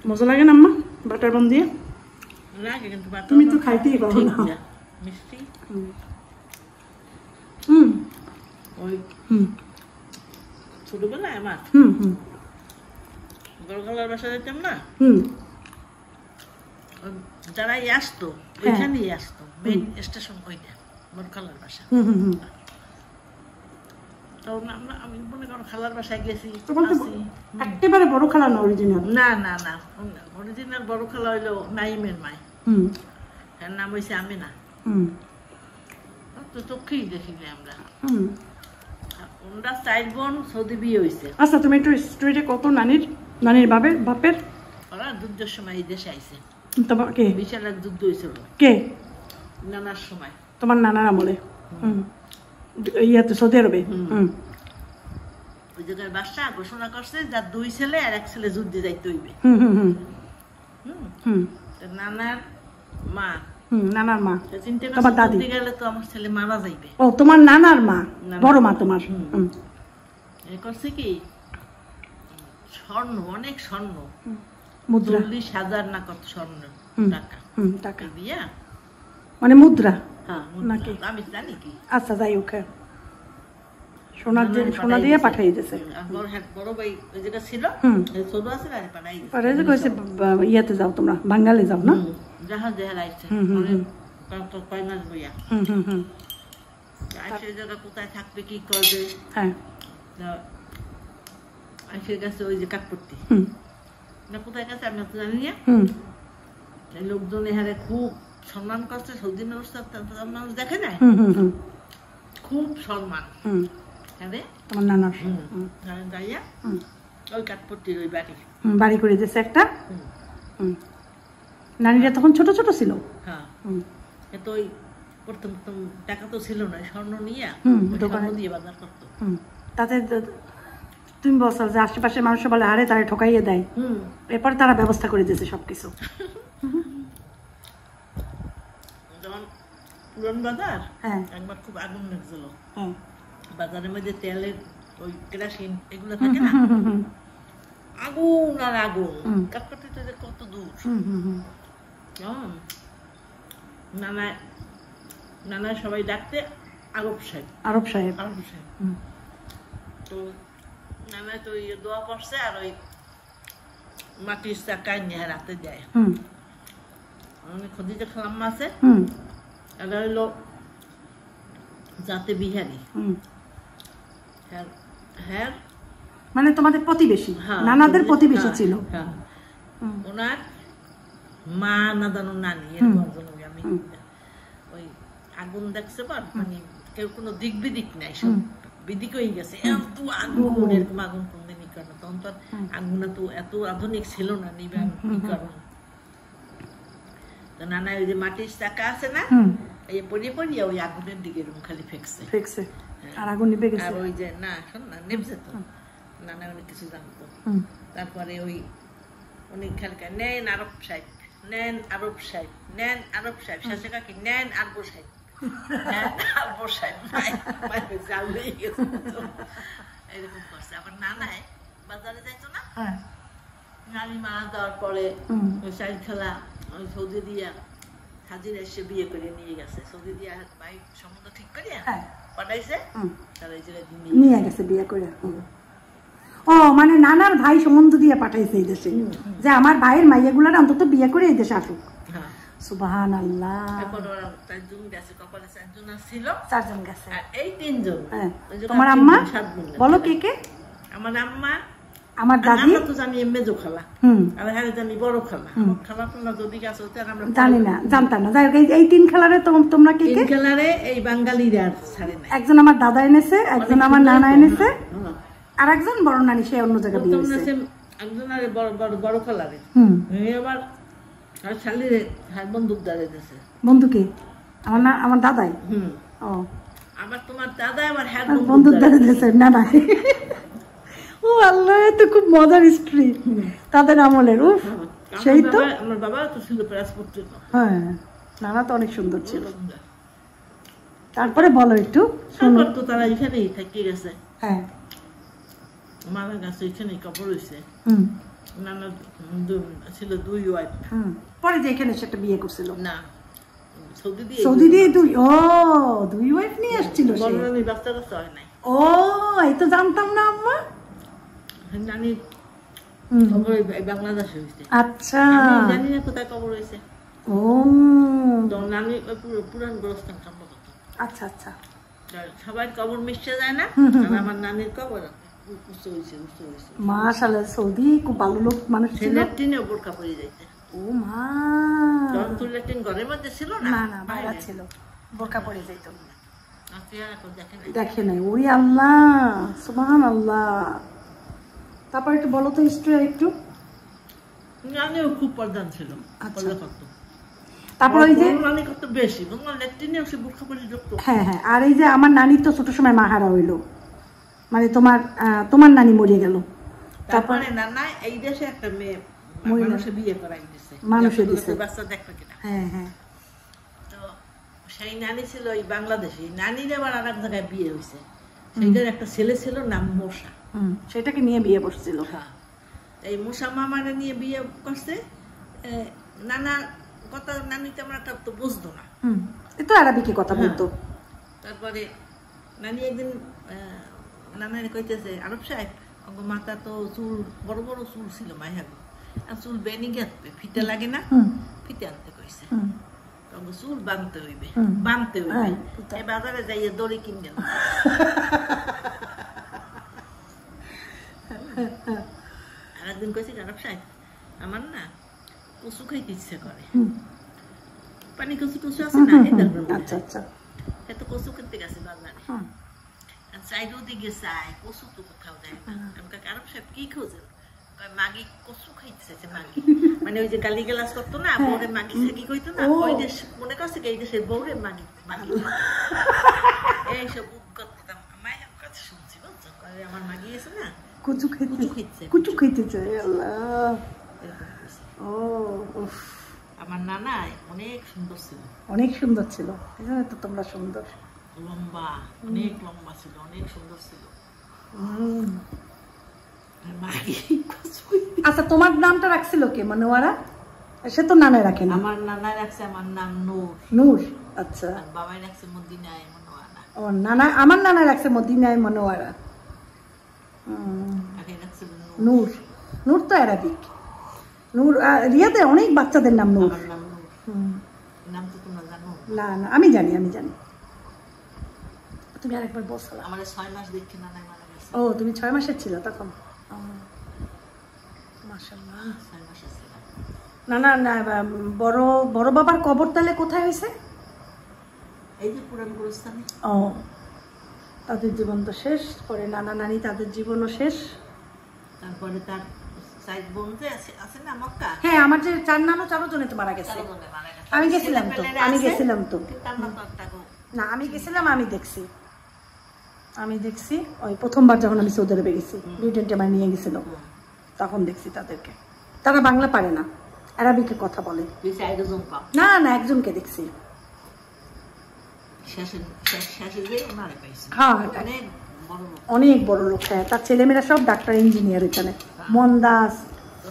মজা লাগে না আম্মা বাটার বান দিয়ে? লাগে কিন্তু বাটার তুমি তো খাইতেই পারো না। মিষ্টি। ওই ছোটবেলায় আমার বড়খালার বাসা যেতাম না, যারা আসতো ওইখানেই আসতো, মেইন স্টেশন ওইটা বড়খালার বাসা। আমি মনে করো খালার বাসায় গেছি। একেবারে বড় খালা না অরিজিনাল? না না না, অরিজিনাল বড় খালা হইলো নাইমের মায়, এর নাম হয়েছে আমিনা। তো চোখেই দেখিনি আমরা। ওরা 4 বোন, সৌদি বিয়ে হয়েছে। আচ্ছা তুমি একটু স্টোরিটা কত নানির বাপের? ওরা যুদ্ধের সময় এই দেশে আইছে। তোমার কে? বিশাল এক যুদ্ধ হয়েছিল। কে? নানার সময়। তোমার নানার আমলে? ইয়াতে সৌদি আরবে? ওই জায়গায় বাদশা ঘোষণা করছে যার 2 ছেলে আর 1 ছেলে যুদ্ধে যাইতে হইবে। নানার মা। নানার মা। তোমার দাদি গেলে তো আমার ছেলে মারা যাইবে। ও তোমার নানার মা, বড় মা তোমার। করছে কি স্বর্ণ, অনেক স্বর্ণ, মুদ্রা 40,000 না কত স্বর্ণ টাকা দিয়া, মানে মুদ্রা নাকি আমি জানি কি। আচ্ছা যাই হোক, সোনা দিয়ে পাঠাই দিয়েছে। বড় ভাই ওই জায়গা ছিল, ছোট আছে আর পাঠাই দিয়েছে। ইয়াতে যাও তোমরা, বাঙালি যাও না? জাহাজ দেহার আইছে কয় মাস বইয়া আইসে জায়গা কোথায় থাকবে কি করবে। হ্যাঁ আইসে গেছে ওই যে কাঠপট্টি না, কোথায় গেছে আমি তো জানি না। লোকজন এহারে খুব সম্মান করছে, সৌদি মানুষ দেখে না, খুব সম্মান। তোমার নানার যাইয়া ওই কাঠপট্টির ওই বাড়ি করে দিয়েছে একটা। নানীরা তখন ছোট ছোট ছিল। হ্যাঁ, তো ওই প্রথম টাকা তো ছিল না, স্বর্ণ নিয়ে স্বর্ণ দিয়ে বাজার করতো। তাতে তুমি বলছো যে আশেপাশে মানুষ বলে আরে তারা ঠকাইয়ে দেয়, এরপর তারা ব্যবস্থা করে দিয়েছে সবকিছু। যেমন পুরন বাজার একবার খুব আগুন লাগছিল, বাজারের মধ্যে তেলের ওই কেরাসিন এগুলো থাকে না, আগুন আর আগুন, কাঠপট্টিতে কত দূর। নানা সবাই ডাকতে আরব সাহেব। তো নানা তো দোয়া করছে আর ওই মাটির চাকায় নিয়ে রাতে যায়। খদিজা খালাম্মা আছে, এটা হইলো জাতে বিহারি। হ্যাঁ মানে তোমাদের প্রতিবেশী, নানাদের প্রতিবেশী ছিল। ওনার মা না জানো নানি, আমি ওই আগুন দেখছে পার, মানে কেউ কোনো দিক বিদিক নাই, সব বিদিক হয়ে গেছে। এত আগুন, এরকম আগুন কোনদিন ই করো, তখন তো আগুন এত আধুনিক ছিল না, নিবেন ই করো। তো নানা ওই যে মাটির চাকা আছে না, এই পড়িয়ে ওই আগুনের দিকে এরকম খালি ফেকছে, আর আগুন নিভে গেছে। আর ওই যে না শোন না, নেমছে তো, নানা অনেক কিছু জানতো। তারপরে ওই অনেক খালি নেন আরব সাহেব, নেন আরব সাহেব, নেন আরব সাহেব, শেষে কাকি নেন আরব সাহেব, এরকম করছে। আবার নানায় বাজারে যাইতো না, নানি মারা যাওয়ার পরে ওই সাইড খেলা ওই সৌদি দিয়া হাজিরা এসে বিয়ে করে নিয়ে গেছে। সৌদি দিয়া ভাই সম্বন্ধ ঠিক করিয়া পাঠাইছে, তারা এই জায়গায় নিয়ে গেছে বিয়ে করে। ও মানে নানার ভাই সম্বন্ধ দিয়ে পাঠাইছে এই দেশে, যে আমার ভাইয়ের মাইয়াগুলার অন্তত বিয়ে করে এই দেশে আসুক। সুবহানাল্লাহ। চারজন গেছে। এই 3 জন। তোমার আম্মা বলো কে কে? আমার আম্মা, আমার দাদি তো জানি মেজো খালা, আর হ্যাঁ জানি বড় খালা। খালা খালা যদি গেছে আমরা জানি না, জানতাম না। যাই হোক এই 3 খেলারে তোমরা কে কে? 3 খেলারে এই বাঙালিরা ছাড়ে না। একজন আমার দাদা এনেছে, একজন আমার নানা এনেছে, আর একজন বড় নানি, সে অন্য জায়গা দিয়ে এনেছে। একজন আর বড় খালারে আবার আর শালিরে বন্দুক দাঁড়িয়ে দিয়েছে। বন্দুকে আমার দাদাই। ও আবার তোমার দাদা আবার বন্দুক দাঁড়িয়ে দিয়েছে। না না, ও আল্লাহ, এত খুব মজার স্ত্রী তাদের আমলের। উফ, সেই তো। আমার বাবা তো ছিল পাসপোর্ট। হ্যাঁ, নানা তো অনেক সুন্দর ছিল। তারপরে বলো একটু শুনো তো, তারা এখানেই থেকে গেছে। হ্যাঁ, মারা গেছে, এখানেই কবর হয়েছে। নানা ছিল 2 ওয়াইফ। পরে যে এখানে সেটা বিয়ে করছিল না সৌদি দিয়ে 2 ওয়াইফ নিয়ে আসছিল সে। বাচ্চা কাচ্চা হয় নাই। ও এই তো জানতাম না আম্মা। নানি কবর বাংলাদেশে হয়েছে। আচ্ছা জানি না কোথায় কবর হয়েছে। ও নানি পুরান গোরস্থান সম্ভবত। আচ্ছা আচ্ছা সবাই কবর মিশে যায় না, আমার নানির কবর উঁচু হয়েছে। মাশাআল্লাহ সৌদি খুব ভালো লোক মানুষ ছিল। ল্যাট্রিনে বোরকা পরে যাইতে। ও মা যখন তুই ল্যাট্রিন ঘরের মধ্যে ছিল না, না বাইরে ছিল, বোরকা পরে যাইত। দেখে নাই ওরে আল্লাহ সুবহানাল্লাহ। তারপর একটু বলো তো হিস্ট্রি একটু। নানিও খুব প্রধান ছিল। আচ্ছা তারপর ওই যে নানি কত বেশি ল্যাট্রিনে এসে বোরকা পরে ঢুকতো। হ্যাঁ হ্যাঁ আর এই যে আমার নানি তো ছোট সময় মাহারা হইলো, মানে তোমার নানি মরে গেল। তারপরে নানা এই দেশে একটা মেয়ে মানুষে বিয়ে করাই দিছে, মানুষে দিছে বাচ্চা দেখবে কিনা। হ্যাঁ হ্যাঁ তো সেই নানি ছিল ওই বাংলাদেশে, নানির আবার আর এক জায়গায় বিয়ে হয়েছে, সেইটার একটা ছেলে ছিল নাম মোশা। সেটাকে নিয়ে বিয়ে বসছিল। হ্যাঁ এই মোশা মামারে নিয়ে বিয়ে করছে। নানা কথা নানি তেমন একটা তো বুঝতো না, এতো আরবিকে কথা বলতো। তারপরে নানি একদিন নানার কইতেছে, আরব সাহেব অঙ্গ মাথা তো চুল বড় বড় চুল ছিল মাইহাগো, চুল বেনি গেছে ফিতে লাগে না, ফিতে আনতে কইছে। চুল বানতে হইবে এই বাজারে যাইয়ে দড়ি কিনবেন। আর একদিন কইছি, আরব সাহেব আমার না কচু খাইতে ইচ্ছে করে, পানি কচু টচু আছে না, আচ্ছা আচ্ছা এত কচু কিনতে গেছে বাজারে। চাইরো দিকে চাই কচু তো কোথাও দেয় না। আমি কাকে আরব সাহেব কি খোঁজেন? মাগি কচু খাইতেছে। মাগি মানে ওই যে গালি গালাজ করতো না, বউরে মাগি কি কইতো না, ওই দেশ মনে করছে এই দেশের বউরে মাগি মাগি এইসব উদ্গত মায়ের কাছে শুনছি বুঝছো। আমার মাগি আছে না কচু খাইতেছে। আল্লাহ ও আমার নানা অনেক সুন্দর ছিল, অনেক সুন্দর ছিল। এই তো তোমরা সুন্দর, লম্বা অনেক লম্বা ছিল, অনেক সুন্দর ছিল। আচ্ছা তোমার নামটা রাখছিল কে মনোয়ারা? সে তো নানা রাখে না। আমার নানা রাখছে আমার নাম নূর। নূর আচ্ছা। বাবাই রাখছে মদিনায় মনোয়ারা। ও নানা আমার নানা রাখছে মদিনায় মনোয়ারা। নূর নূর তো আরবিক। নূর রিয়াদে অনেক বাচ্চাদের নাম নূর। নাম তো তোমরা জানো? না না আমি জানি তুমি আরেকবার বলছো। আমার 6 মাস দেখি নানা মারা গেছে। ও তুমি 6 মাসের ছিল তখন? মাশাআল্লাহ 6 মাসের ছিল। না না বড় বাবার কবর তাহলে কোথায় হয়েছে? এই যে পুরান গোরস্থানে। ও তাদের জীবন তো শেষ, পরে নানা নানি তাদের জীবনও শেষ। তারপরে তার সাইড বোন যে আছে না মক্কা। হ্যাঁ আমার যে 4 নানা 4 জনে তো মারা গেছে। আমি গেছিলাম তো না আমি গেছিলাম, আমি দেখছি ওই প্রথমবার যখন আমি সৌদি আরবে গেছি, ব্রিটেনটা আমার নিয়ে গেছিল, তখন দেখছি তাদেরকে। তারা বাংলা পারে না, আরবিকে কথা বলে। না না একজনকে দেখছি। অনেক বড় লোক। হ্যাঁ তার ছেলেমেয়েরা সব ডাক্তার ইঞ্জিনিয়ার এখানে। মন্দাস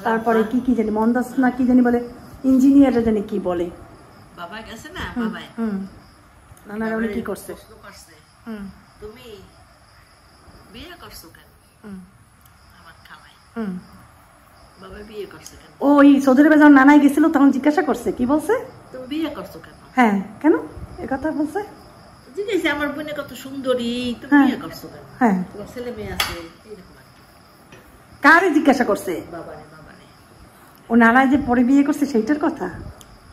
তারপরে কি জানি মন্দাস না কি জানি বলে, ইঞ্জিনিয়াররা জানি কি বলে। বাবা গেছে না বাবা। নানারা উনি কি করছে? তুমি বিয়ে করছো কেন? আমার খাওয়াই বাবা বিয়ে করছে কেন? ওই সৌদি আরবে যখন নানাই গেছিল তখন জিজ্ঞাসা করছে, কি বলছে? তুমি বিয়ে করছো কেন? হ্যাঁ কেন একথা বলছে? জিজ্ঞাসা আমার বোনে কত সুন্দরী, তুমি বিয়ে করছো কেন? হ্যাঁ তোমার ছেলে মেয়ে আছে এরকম। কারে জিজ্ঞাসা করছে? বাবারে। ও নানাই যে পরে বিয়ে করছে সেইটার কথা?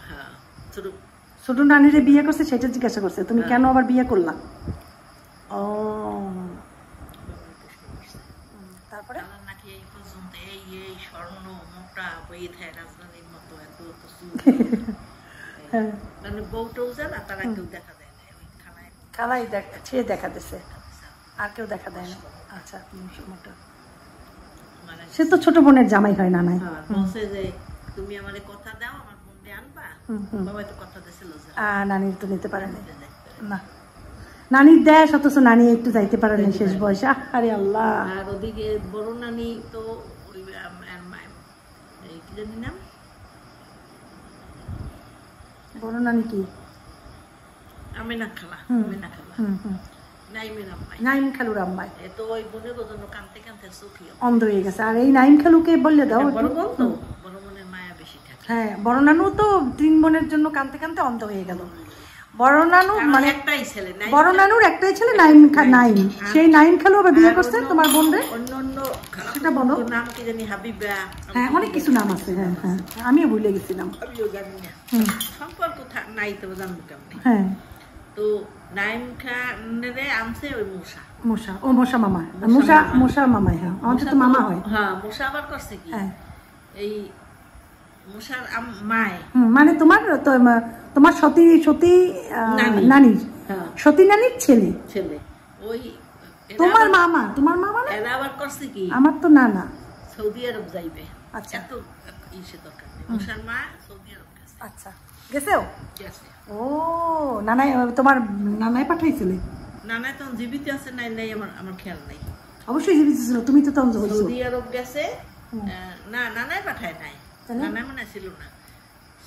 হ্যাঁ ছোট নানিরে বিয়ে করছে সেটা জিজ্ঞাসা করছে, তুমি কেন আবার বিয়ে করলা? ও তারপরে নাকি এই পর্যন্ত এই স্বর্ণ মোটা বইয়ে থাকে রাজধানীর মতো এত মানে বউটাও জানা, তারা কেউ দেখা দেয় না ওই খানায় দেখা দিছে, আর কেউ দেখা দেয় না। আচ্ছা মোটা সে তো ছোট বোনের জামাই হয় নানাই। বলছে যে তুমি আমারে কথা দাও আমার বোনকে আনবা। বাবা তো কথা দিছিল নানির তো নিতে পারে না, নানির দেয় অথচ নানি একটু যাইতে পারে না শেষ বয়সে। আরে আল্লাহ। আর ওদিকে বড় নানি তো জানি নাম বড় নানি কি আমিনা খালা নাইম খালুর আম্মাই তো ওই বোনের জন্য কাঁদতে কাঁদতে চোখে অন্ধ হয়ে গেছে। আর এই নাইম খালুকে বললে দাও বড় বোন তো বড় বোনের মায়া বেশি থাকে। হ্যাঁ বড় নানু তো 3 বোনের জন্য কাঁদতে কাঁদতে অন্ধ হয়ে গেল। বড় নানু মানে একটাই ছেলে, বড় নানুর একটাই ছেলে নাইম সেই নাইম খালু আবার বিয়ে করছে তোমার বোন রে। অন্য সেটা বলো নাম কি জানি হাবিবা। হ্যাঁ অনেক কিছু নাম আছে। হ্যাঁ হ্যাঁ আমিও ভুলে গেছিলাম। আমিও জানি না সম্পর্ক নাই তো জানবো কেমন। হ্যাঁ তো নাইম খানের আনছে ওই মশা ও মশা মামা মশা মামাই। হ্যাঁ আমাদের তো মামা হয়। হ্যাঁ মশা আবার করছে কি এই মশার মায় মানে তোমার সতী নানির সতী নানির ছেলে ওই তোমার মামা না এরা আবার করছে কি আমার তো না সৌদি আরব যাইবে। আচ্ছা এত ইসে দরকার নেই। মশার মা সৌদি আরব গেছে। আচ্ছা গেছেও গেছে। ও নানাই তোমার নানাই পাঠাইছিলে? নানাই তখন জীবিত আছে নাই আমার খেয়াল নাই। অবশ্যই জীবিত ছিল, তুমি তো তখন সৌদি আরব গেছে। না নানাই পাঠায় নাই, নানাই মনে ছিল না।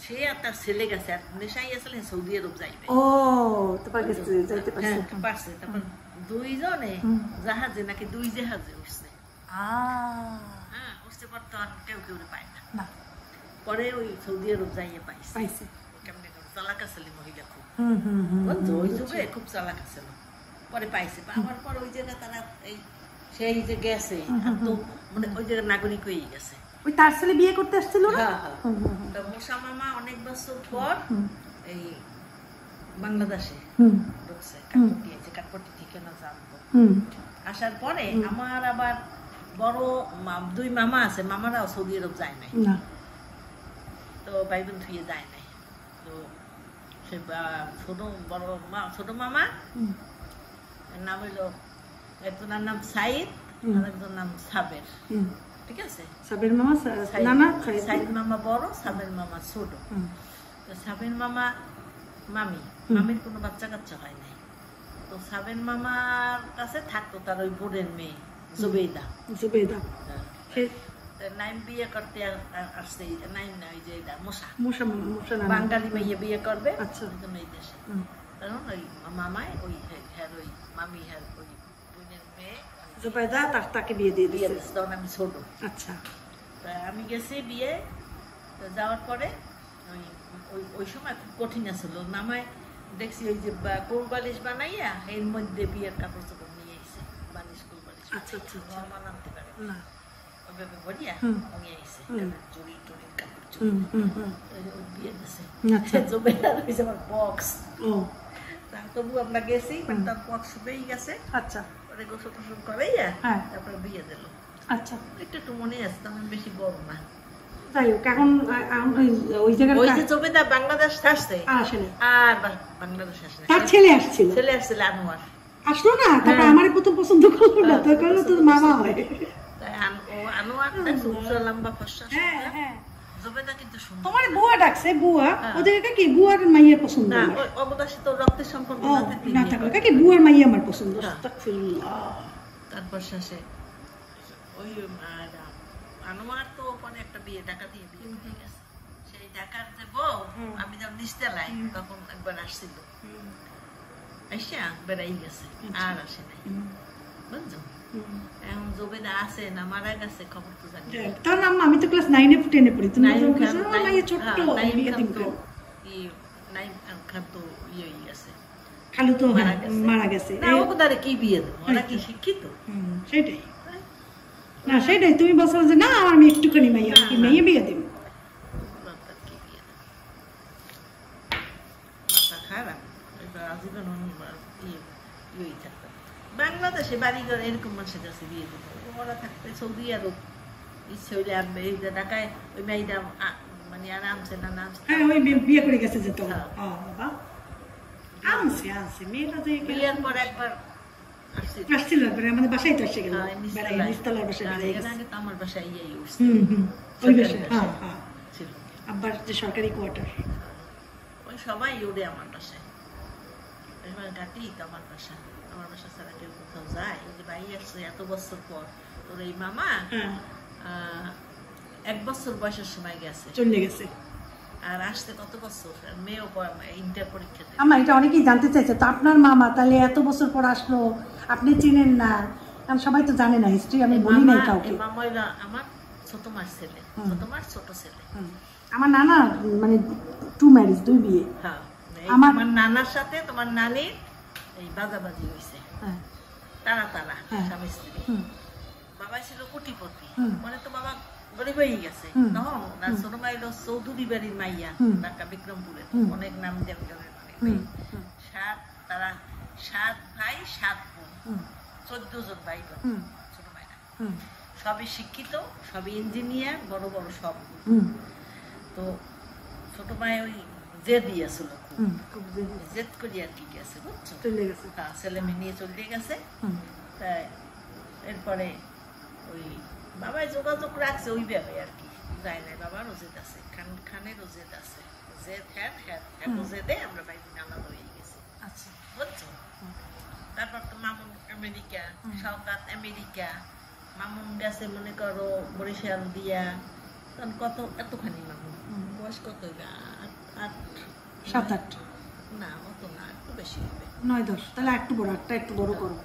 সে আর তার ছেলে গেছে আর নেশাই আসলে সৌদি আরব যাইবে। ও তোমার গেছে যাইতে পারছে। তারপর দুইজনে জাহাজে নাকি 2 জাহাজে উঠছে। হ্যাঁ উঠতে পারতো আর কেউ পায় না। পরে ওই সৌদি আরব যাইয়ে পাইছে। কেমনে চালাক আছে মহিলা খুব। ওই যুগে খুব চালাক আছে। পরে পাইছে, পাওয়ার পর ওই জায়গা তারা সেই যে গেছে তো মানে ওই জায়গার নাগরিক হয়ে গেছে। ওই তার ছেলে বিয়ে করতে আসছিল না? তো মশা মামা অনেক বছর পর এই বাংলাদেশে ঢুকছে, কাপড় দিয়েছে, কাপড়টি ঠিকানা জানতো। আসার পরে আমার আবার বড় 2 মামা আছে, মামারাও সৌদি আরব যায় নাই। তো ভাই বোন ধুয়ে যায় নাই। তো সে ছোট মামা নাম হইলো, একজনের নাম সাইদ আর একজনের নাম সাবের। ঠিক আছে, সাবের মামা সাইদ মামা বড়, সাবের মামা ছোট। তো সাবের মামা মামির কোনো বাচ্চা কাচ্চা হয় নাই। তো সাবের মামার কাছে থাকতো তার ওই বোনের মেয়ে জুবেইদা। নাইম বিয়ে করতে আসছে, নাইম না ওই যে মশা বাঙালি মেয়ে বিয়ে করবে এই দেশে। কারণ ওই মামায় ওই মামি ওই বোনের মেয়ে জুবেইদা তাকে বিয়ে দিয়ে দিয়েছে। তখন আমি ছোট। আচ্ছা, আমি গেছি বিয়ে যাওয়ার পরে ওই সময় খুব কঠিন আছিল। নামায় দেখছি ওই যে কোলবালিশ বানাইয়া এর মধ্যে বিয়ের কাপড় চোপড় নিয়ে এসে বালিশ কোলবালিশ। আচ্ছা আচ্ছা মানাতে পারে না ওইভাবে বলিয়া নিয়ে এসে চুরি টুরির কাপড় বিয়ে দিছে। আমার বক্স তবু আমরা গেছি, তার বক্স হয়েই গেছে। আচ্ছা পরে গোসল টোসল করাইয়া তারপরে বিয়ে দিল। আচ্ছা একটু মনে আছে, তখন বেশি বড় না। যাই হোক, এখন ওই জায়গায় ওই যে জবেদা বাংলাদেশ আসছে আর বাংলাদেশ আসে না, তার ছেলে আসছিল আনোয়ার আসলো না। তারপর আমার প্রথম পছন্দ করলো না, তো করলো তোর মামা হয়। আনোয়ার লম্বা ফর্সা। জবেদা কিন্তু সুন্দর। তোমার বুয়া ডাকছে, বুয়া ওদেরকে কি বুয়ার মাইয়া পছন্দ না, অবদাসী তো রক্তের সম্পর্ক না থাকলে কাকে বুয়ার মাইয়া আমার পছন্দ। তারপর শেষে ওই আনোয়ার তো ওখানে একটা বিয়ে টাকা দিয়ে বিয়ে হয়ে গেছে। সেই টাকার যে বউ আমি যখন নিচতলায় তখন একবার আসছিল, আইসা বেড়াই গেছে আর আসে নাই। বুঝছো, এখন জবেদা আছে না মারা গেছে খবর তো জানি। তার নাম আমি তো ক্লাস 9 এ 10 এ পড়ি। তুমি যখন মাইয়া ছোট নাইম খান তো ইয়ে হয়ে গেছে, খালু তো মারা গেছে। না ও কোথায় কি বিয়ে দেবো, ওরা কি শিক্ষিত? সেটাই না, সেটাই তুমি বলছো যে না আমার মেয়ে একটুখানি মাইয়া, কি মেয়ে বিয়ে দেব? খারাপ বাংলাদেশে বাড়িঘর এরকম মানুষের কাছে বিয়ে দেবো। ওরা থাকতে সৌদি আরব ইচ্ছে হইলে আনবে। এই যে ঢাকায় ওই মেয়েটা মানে আর আনছে না নামছে, ওই বিয়ে করে গেছে যে তো আনছে মেয়েটা যে বিয়ের পর একবার আসছিল, আমাদের বাসায় তো এসে গেল, নিচতলার বাসায় বেড়াই গেছে। আগে তো আমার বাসায় ইয়েই উঠছে, ওই বাসায় ছিল আব্বার যে সরকারি কোয়ার্টার। ওই সবাই উড়ে আমার বাসায়, ঘাটি তো আমার বাসা। আমার বাসা ছাড়া কেউ কোথাও যায়? এই যে ভাই আসছে এত বছর পর, তোর এই মামা 1 বছর বয়সের সময় গেছে, চলে গেছে। আর আসতে কত বছর, মেয়েও ইন্টার পরীক্ষা দেয়। আমার এটা অনেকেই জানতে চাইছে, তো আপনার মামা তাহলে এত বছর পর আসলো, আপনি চিনেন না? কারণ সবাই তো জানে না হিস্ট্রি, আমি বলি নাই কাউকে। মামাইরা আমার ছোট মার ছেলে, ছোট মার ছোট ছেলে। আমার নানা মানে 2 ম্যারেজ, 2 বিয়ে। হ্যাঁ, আমার নানার সাথে তোমার নানির এই বাজাবাজি হয়েছে। তারা তারা স্বামী স্ত্রী। বাবা ছিল কোটিপতি, মানে তো বাবা গরিব হয়ে গেছে। তখন ছোট মাই হলো চৌধুরী বাড়ির মাইয়া, ঢাকা বিক্রমপুরে, অনেক নাম দেব। তারা 7 ভাই 7 বোন, 14 জন ভাই বোন ছোট মাইরা। সবই শিক্ষিত, সবই ইঞ্জিনিয়ার, বড় বড় সব। তো ছোট মায় ওই জেদ দিয়েছিল, খুব জেদ করি আর কি গেছে, বুঝছো? ছেলে মেয়ে নিয়ে চলে গেছে। তাই এরপরে ওই বাবাই যোগাযোগ রাখছে ওই ভাবে আর কি, যায় নাই। বাবারও জেদ আছে, খানেরও জেদ আছে, জেদ জেদে আমরা ভাই বোন আলাদা হয়ে গেছি। আচ্ছা, বুঝছো? তারপর তো মামুন আমেরিকা, শওকত আমেরিকা, মামুন গেছে মনে করো বরিশাল দিয়া। তখন কত এতখানি মামুন বয়স কত, 7-8 না, অত না, একটু বেশি হবে, 9-10। তাহলে একটু বড়, একটু বড় করো।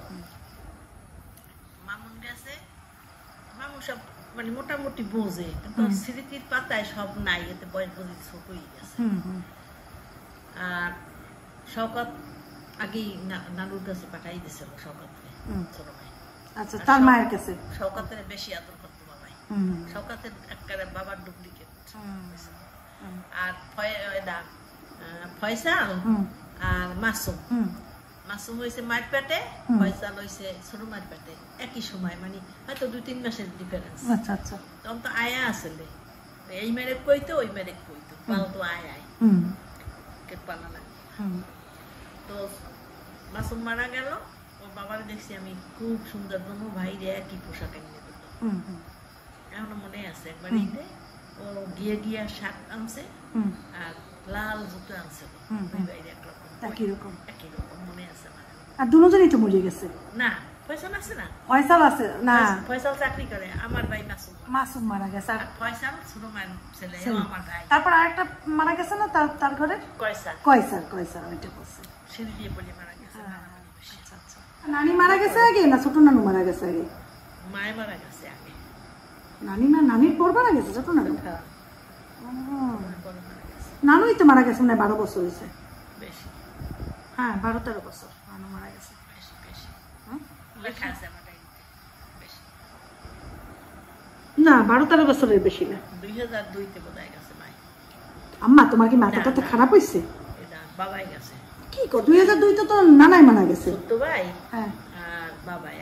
মামুন গেছে, মামুন সব মানে মোটামুটি বোঝে, কিন্তু স্মৃতির পাতায় সব নাই, এতে বয়স বুঝি ছোট হয়ে গেছে। আর শওকত আগেই নানুর কাছে পাঠাই দিছিল, শওকতকে ছোট ভাই। আচ্ছা, তার মায়ের কাছে শওকতের বেশি আদর করতো বাবাই। শওকতের একেবারে বাবার ডুপ্লিকেট। আর ফয়সাল আর মাসুম, মাসুম হয়েছে মায়ের পেটে, ফয়সাল হয়েছে ছোট মায়ের পেটে, একই সময়, মানে হয়তো 2-3 মাসের ডিফারেন্স। আচ্ছা আচ্ছা। তখন তো আয়া আসলে এই মেরে কইতো, ওই মেরে কইতো, পাল তো আয় পালা না। তো মাসুম মারা গেল, ওর বাবার দেখছি আমি খুব সুন্দর, দোনো ভাই রে একই পোশাক এনে দিত। এখনো মনে আছে, একবার ঈদে ও গিয়ে শার্ট আনছে আর লাল জুতো আনছে, একই রকম মনে আছে। আর দুজনই তো মরে গেছে না? ফয়সাল আছে না? ফয়সাল আছে না, ফয়সাল চাকরি করে। আমার ভাই মাসুম মারা গেছে, আর ফয়সাল ছোট মায়ের ছেলে আমার ভাই। তারপর আরেকটা মারা গেছে না তার ঘরে, কয়সার ওইটা করছে, সিঁড়ি দিয়ে পড়ে মারা গেছে। আচ্ছা আচ্ছা। নানি মারা গেছে আগে না ছোট নানু মারা গেছে আগে? মায়ে মারা গেছে আগে। নানি না, নানির পর মারা গেছে ছোট নানু? নানুই তো মারা গেছে মানে 12 বছর হয়েছে। হ্যাঁ, 12-13 বছর নানু মারা গেছে। না, 12-13 বছরের বেশি না। 2002-তে বোধহয় গেছে মাই। আম্মা, তোমার কি মাথাটা খারাপ হয়েছে? বাবাই গেছে। কি কো, 2002-তে তো নানাই মারা গেছে। ছোট ভাই হ্যাঁ আর বাবাই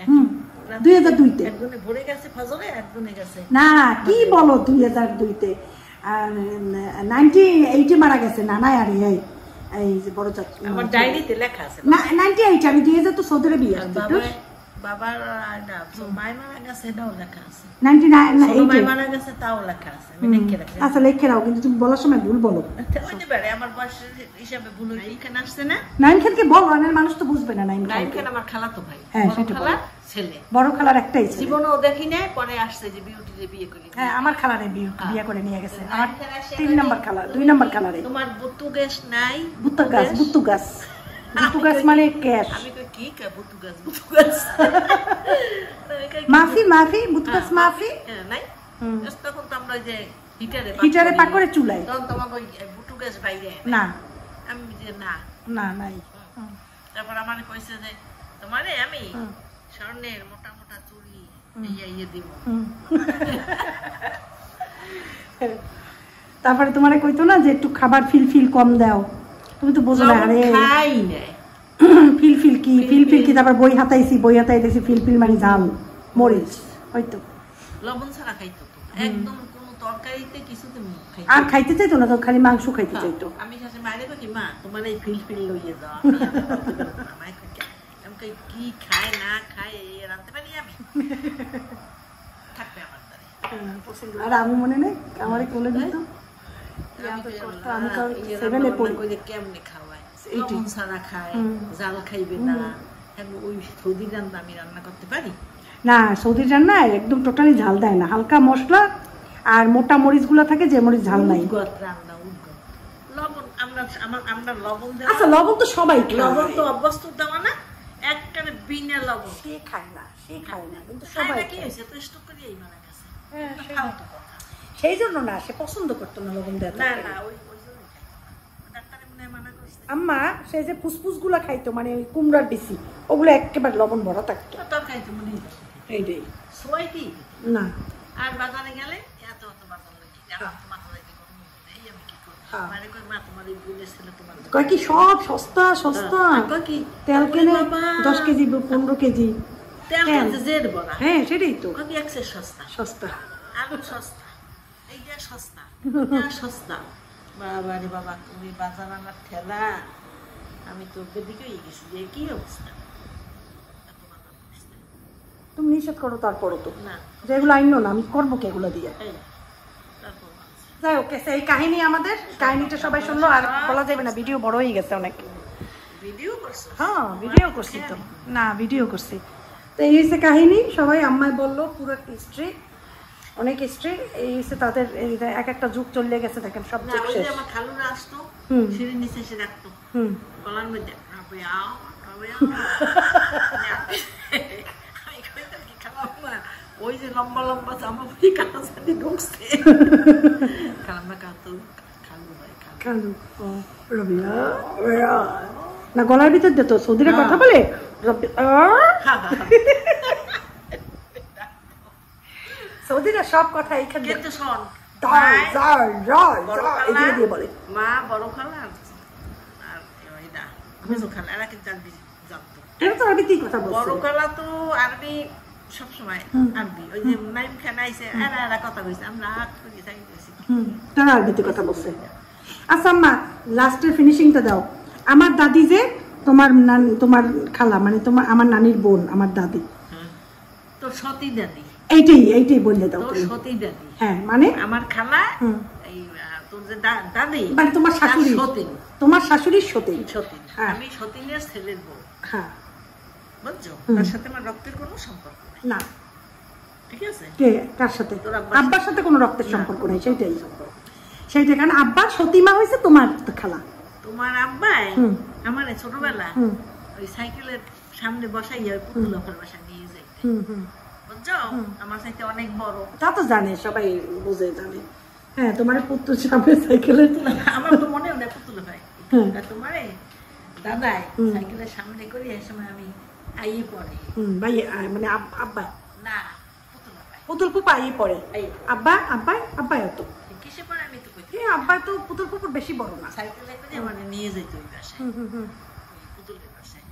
2002-তে একজনে ভরে গেছে ফজরে, একজনে গেছে না। কি বলো, 2002-তে? আর 98-এ মারা গেছে নানাই। আর এই যে বড় চাচা, আমার ডায়েরিতে লেখা আছে 98। আমি 2000 তো সৌদি আরবে আসছি। বাবার মাই মারা গেছে, এটাও লেখা আছে 99। মাই মারা গেছে, তাও লেখা আছে, আমি লিখে রাখছি। আচ্ছা, লিখে রাখো, কিন্তু তুমি বলার সময় ভুল বলো। হইতে পারে আমার বয়সের হিসাবে ভুল হইছে। এখানে আসছে না 9 খানকে বলো, অনেক মানুষ তো বুঝবে না। 9 খান আমার খালাতো ভাই। হ্যাঁ, সেটা খালা ছেলে, বড় খালার একটাই ছেলে। জীবনেও দেখি না, পরে আসছে যে বিউটিতে বিয়ে করে। হ্যাঁ, আমার খালারে বিয়ে করে নিয়ে গেছে। আর 3 নাম্বার খালা, 2 নাম্বার খালারে। তোমার বুতুগাস নাই? বুতুগাস মানে ক্যাশ। আমি কই কি কা বুতুগাস মাফি বুতুগাস মাফি নাই। তখন তো আমরা যে হিটারে পাক করে চুলায়, তখন তোমাকে ওই বুতুগাস বাইরে না। আমি যে না নাই। তারপর আমারে কইছে যে তোমারে আমি স্বর্ণের মোটা মোটা চুড়ি ইয়ে দিব। তারপরে তোমারে কইতো না যে একটু খাবার ফিল কম দাও, তুমি তো বোঝো না। আরে খাই না, ফিল কি তারপর বই হাতাইতেছি ফিল মানে ঝাল মরিচ হয়তো লবণ ছাড়া খাইতো একদম কোন তরকারিতে কিছুতে খাইতো। আর খাইতে চাইতো না, তো খালি মাংস খাইতে চাইতো। আমি শাশে মাইরে কই মা তোমার এই ফিল লইয়ে দাও। আমি কই কি খায় না খায় এই রাতে পারি আমি থাকবে আমার দাঁড়ে পছন্দ। আর আমি মনে নেই আমারে কোলে দিত, আমি তো 7-এ পড়ি, কই যে কেমনে খাওয়ায়, লবণ ছাড়া খায়, জাল খাইবে না। ওই সৌদি রান্না আমি রান্না করতে পারি না, সৌদির রান্না একদম টোটালি ঝাল দেয় না, হালকা মশলা আর মোটা মরিচগুলো থাকে যে মরিচ ঝাল নাই। লবণ আমরা লবণ দেওয়া, আচ্ছা লবণ তো সবাই লবণ তো অভ্যস্ত দেওয়া না, একবারে বিনা লবণ। সে খায় না কিন্তু সবাই কি হয়েছে তো স্টক করে এই মারা গেছে। সেই জন্য না, সে পছন্দ করতো না লবণ দেওয়া। না না ওই ডাক্তারে মনে হয় মানা করছে। আম্মা সে যে ফুসফুস গুলা খাইতো মানে ওই কুমড়ার বেশি, ওগুলো একেবারে লবণ ভরা থাকতো। তোর খাইতো মনে হয় এইটাই সবাই কি না। আর বাজারে গেলে এত বাজার লাগে আমার তো মাথা লাগে এই আমি কি করব, মানে কই মা তোমার এই বুলের ছেলে তোমার কয় কি সব সস্তা কয় কি তেল কিনে 10 কেজি 15 কেজি তেল কিনতে জেড বড়া। হ্যাঁ সেটাই তো, কয় কি এক্সেস সস্তা আলু সস্তা, এই যে সস্তা সস্তা। বাবা রে বাবা, তুমি বাজার আনার ঠেলা, আমি তো বেদিকে গেছি যে কি অবস্থা। তুমি নিষেধ করো তারপরও তো না, যেগুলো আইনো না আমি করবো কি এগুলো দিয়ে। যাই হোক, এই কাহিনী আমাদের, কাহিনীটা সবাই শুনলো আর বলা যাবে না, ভিডিও বড় হয়ে গেছে অনেক। ভিডিও করছো? হ্যাঁ ভিডিও করছি তো, না ভিডিও করছি তো। এই হচ্ছে কাহিনী, সবাই আম্মাই বললো পুরো হিস্ট্রি, অনেক হিস্ট্রি। এই হচ্ছে তাদের এক একটা যুগ চলে গেছে, দেখেন সব যুগ শেষ। আমার খালুরা আসতো, সিঁড়ির নিচে এসে রাখতো গলার মধ্যে ওই যে লম্বা লম্বা জামা পরে কাটাচানি ঢুকছে। খালাম্মা কাতো খালু ভাই খালু রবিয়া না, গলার ভিতর দিত সৌদিরা কথা বলে সৌদিরা সব কথা এইখানে কিন্তু শোন, বলে মা বড় খালা আর ওইটা মেজো খালা এরা কিন্তু আরবি জানতো। এটা তো আরবিতেই কথা বলছে। বড় খালা তো আরবি সবসময় আরবি, ওই যে নাইম খান আইছে এরা কথা কইছে, আমরা তারা আরবিতে কথা বলছে। আচ্ছা আম্মা লাস্টের ফিনিশিংটা দাও। আমার দাদি যে তোমার খালা মানে তোমার আমার নানির বোন, আমার দাদি তো সতী দাদি, এইটাই বললে দাও তো সতী দাদি। হ্যাঁ মানে আমার খালা এই তোর যে দাদি মানে তোমার শাশুড়ি, সতীন, তোমার শাশুড়ির সতীন। আমি সতীনের ছেলের বউ। হ্যাঁ বুঝছো, তার সাথে আমার রক্তের কোনো সম্পর্ক না। ঠিক আছে, কে কার সাথে? আব্বার সাথে কোনো রক্তের সম্পর্ক নেই, সেইটাই কারণ আব্বার সতীমা হয়েছে তোমার খালা। তোমার আব্বাই আমার ছোটবেলা ওই সাইকেলের সামনে বসাইয়া পুতুল আপার বাসায় নিয়ে যাইতে, বুঝছো, আমার সাথে অনেক বড়। তা তো জানে, সবাই বুঝে জানে। হ্যাঁ তোমার পুতুল সামনে সাইকেলে, আমার তো মনে হয় পুতুল ভাই তোমার দাদাই সাইকেলের সামনে করে এই সময় আমি আইয়ে পড়ে ভাই মানে আব্বা না পুতুল ফুপা আইয়ে পড়ে, আব্বাই তো কিসে পড়ে আমি তো কইছি। আব্বা তো পুতুল ফুপুর বেশি বড় না, সাইকেলে করে মানে নিয়ে যাইতো ওই বাসায়, পুতুলের বাসায়,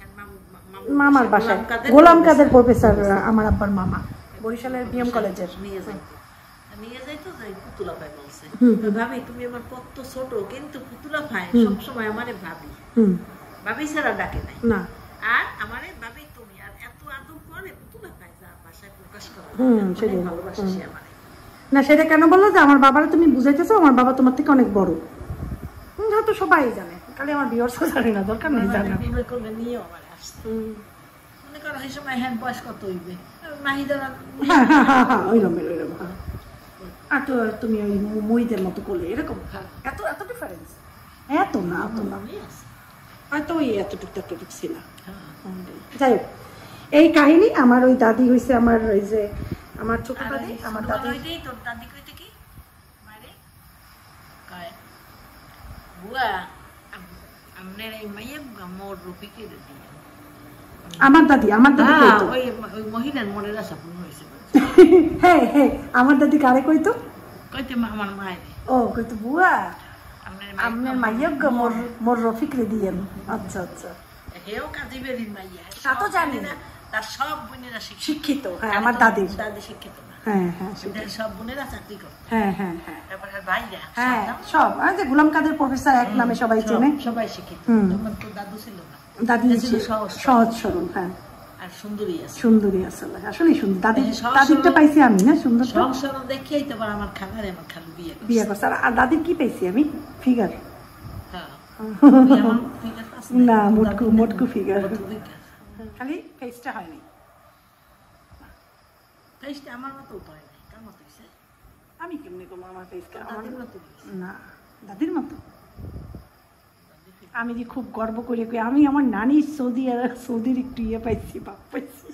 মামার বাসায়। গোলাম কাদের প্রফেসর আমার আব্বার মামা, বরিশালের বিএম কলেজের। নিয়ে যাইতো যে পুতুলা ভাই বলছে, ভাবি তুমি আমার কত ছোট কিন্তু পুতুলা ভাই সবসময় আমারে ভাবি ছাড়া ডাকে নাই না, আর আমারে ভাবি তুমি, আর এত আদর করে পুতুলা ভাই যা বাসায় প্রকাশ করে সেটাই ভালোবাসে সে আমারে। না সেটা কেন বললো যে আমার বাবারা তুমি বুঝাইতেছো আমার বাবা তোমার থেকে অনেক বড়, হয়তো সবাই জানে, খালি আমার বিয়ের জানে না, দরকার নেই জানা। নিয়েও আমার আসছে মনে করো এই সময় হ্যাঁ বয়স কত হইবে মাহিদারা ওইরকম আর তো তুমি ওই মহিদের মতো করলে এরকম এত ডিফারেন্স, এত না হয়তো ওই এতটুকু ছিল। যাই হোক এই কাহিনী আমার ওই দাদি হয়েছে, আমার ওই যে আমার ছোট দাদি, আমার দাদি তোর দাদি কইতে কি মারে কয় বুয়া আমনের এই মাইয়ে মোর রফিকে দিদি, আমার দাদি ওই মহিলার মনের আশা পূর্ণ হয়েছে। হ্যাঁ আমার দাদি কারে কইতো? কইতে আমার মায়ের। ও কইতো বুয়া আমনের মাইয়া মোর রফিক রে দিয়েন। আচ্ছা হেও কাজীবেরির মাইয়া, তা তো জানি না, তার সব বোনেরা শিক্ষিত। হ্যাঁ আমার দাদি শিক্ষিত না। হ্যাঁ সব বোনেরা চাকরি করে। হ্যাঁ তারপরে ভাইরা সব যে গোলাম কাদের প্রফেসর এক নামে সবাই চেনে, সবাই শিক্ষিত। তখন তো দাদু ছিল না, দাদি সহজ সরল। হ্যাঁ আর সুন্দরী আছে, আসলে সুন্দর। দাদিরটা পাইছি আমি না, সুন্দর সরল দেখিয়েই তো আমার খালারে আমার খালু বিয়ে করছে। আর দাদির কি পাইছি আমি? ফিগার না, মোটকু ফিগার, খালি ফেসটা হয়নি। ফেসটা আমার মতো উপায় নাই, কার মতো হইছে আমি কেমনি করবো আমার ফেস দাদির মতো না দাদির মতো আমি যে খুব গর্ব করে কই আমি আমার নানির সৌদির একটু ইয়ে পাইছি বাপ পাইছি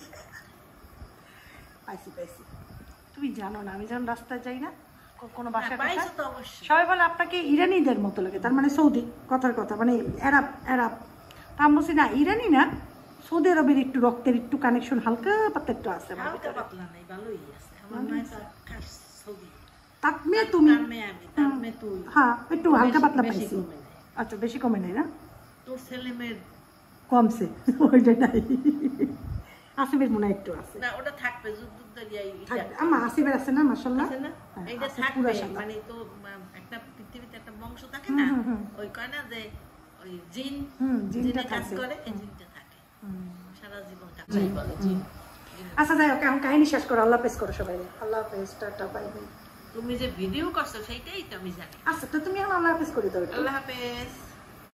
পাইছি পাইছি তুমি জানো না আমি যখন রাস্তায় যাই না কোনো বাসায় পাইছো তো অবশ্যই সবাই বলে আপনাকে ইরানিদের মতো লাগে তার মানে সৌদি কথার কথা মানে এরাব এরাব তা আমি বলছি না ইরানি না সৌদি আরবের একটু রক্তের একটু কানেকশন হালকা পাতলা একটু আছে আমার হালকা ভিতরে। পাতলা নাই ভালোই আছে আমার মায়ের তো খাস ছবি তার মেয়ে তুমি তার মেয়ে আমি তার মেয়ে তুই হ্যাঁ একটু হালকা পাতলা বেশি পাইছি কমে নাই। আচ্ছা বেশি কমে নাই না তোর ছেলে মেয়ের কমছে ওইটা নাই আসিফের মনে হয় একটু আছে না ওটা থাকবে যুদ্ধ দাঁড়িয়ে থাকবে আমার আসিফের আছে না মাশাআল্লাহ আছে না হ্যাঁ, এইটা আছে, থাকবে পুরা সাদা। মানে তো একটা পৃথিবীতে একটা বংশ থাকে না ওই কয় না যে ওই জিন জিনটা জিনে কাজ থাকে। করে এই জিনটা থাকে সারা জীবন কাজ জিন। বলে জিন আচ্ছা যাই হোক এখন কাহিনী শেষ করো আল্লাহ হাফেজ করো সবাই আল্লাহ হাফেজ টাটা বাই বাই তুমি যে ভিডিও করছো সেইটাই তো আমি জানি আচ্ছা তো তুমি এখন আল্লাহ হাফেজ করে দাও একটু। আল্লাহ হাফেজ